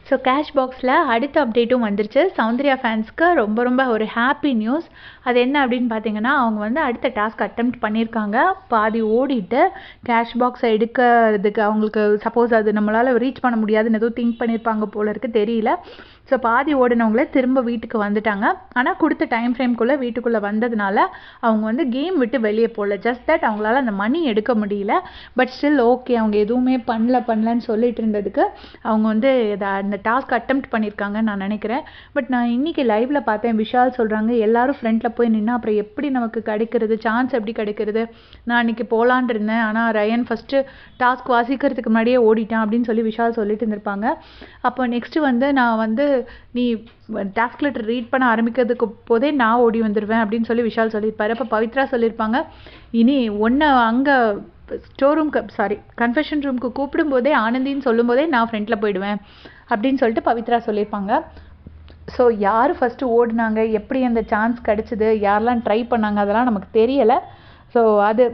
So cash பாக்ஸில் அடுத்த அப்டேட்டும் வந்துருச்சு. சௌந்தர்யா ஃபேன்ஸ்க்கு ரொம்ப ரொம்ப ஒரு ஹாப்பி நியூஸ். அது என்ன அப்படின்னு பார்த்தீங்கன்னா, அவங்க வந்து அடுத்த டாஸ்க் அட்டெம்ப்ட் பண்ணியிருக்காங்க. பாதி ஓடிட்டு கேஷ் பாக்ஸை எடுக்கிறதுக்கு அவங்களுக்கு சப்போஸ் அது நம்மளால் ரீச் பண்ண முடியாதுன்னு எதுவும் திங்க் பண்ணியிருப்பாங்க போல இருக்குது, தெரியல. ஸோ பாதி ஓடினவங்களே திரும்ப வீட்டுக்கு வந்துட்டாங்க. ஆனால் கொடுத்த டைம் ஃப்ரேம்குள்ளே வீட்டுக்குள்ளே வந்ததுனால அவங்க வந்து கேம் விட்டு வெளியே போகல. ஜஸ்ட் தட் அவங்களால அந்த மணி எடுக்க முடியல. பட் ஸ்டில் ஓகே, அவங்க எதுவுமே பண்ணலன்னு சொல்லிட்டு இருந்ததுக்கு அவங்க வந்து அந்த டாஸ்க் அட்டெம்ப்ட் பண்ணியிருக்காங்கன்னு நான் நினைக்கிறேன். பட் நான் இன்றைக்கி லைவில் பார்த்தேன், விஷால் சொல்கிறாங்க எல்லாரும் ஃப்ரண்ட்டில் போய் நின்னா அப்புறம் எப்படி நமக்கு கிடைக்கிறது, சான்ஸ் எப்படி கிடைக்கிறது, நான் இன்றைக்கி போகலான் இருந்தேன் ஆனால் ரயன் ஃபஸ்ட்டு டாஸ்க் வாசிக்கிறதுக்கு முன்னாடியே ஓடிட்டான் அப்படின்னு சொல்லி விஷால் சொல்லிட்டு இருந்திருப்பாங்க. அப்போ நெக்ஸ்ட்டு வந்து நான் வந்து நீ டாஸ்க் லெட்டர் ரீட் பண்ண ஆரம்பிக்கிறதுக்கு போதே நான் ஓடி வந்துடுவேன் அப்படின்னு சொல்லி விஷால் சொல்லியிருப்பாரு. அப்போ பவித்ரா சொல்லியிருப்பாங்க, இனி ஒன்று அங்கே ஸ்டோர் ரூம்க்கு கன்ஃபெஷன் ரூமுக்கு கூப்பிடும்போதே ஆனந்தின்னு சொல்லும்போதே நான் ஃப்ரண்ட்டில் போயிடுவேன் அப்படின்னு சொல்லிட்டு பவித்ரா சொல்லியிருப்பாங்க. ஸோ யார் ஃபஸ்ட்டு ஓடினாங்க, எப்படி அந்த சான்ஸ் கிடச்சிது, யாரெல்லாம் ட்ரை பண்ணாங்க, அதெல்லாம் நமக்கு தெரியலை. ஸோ அது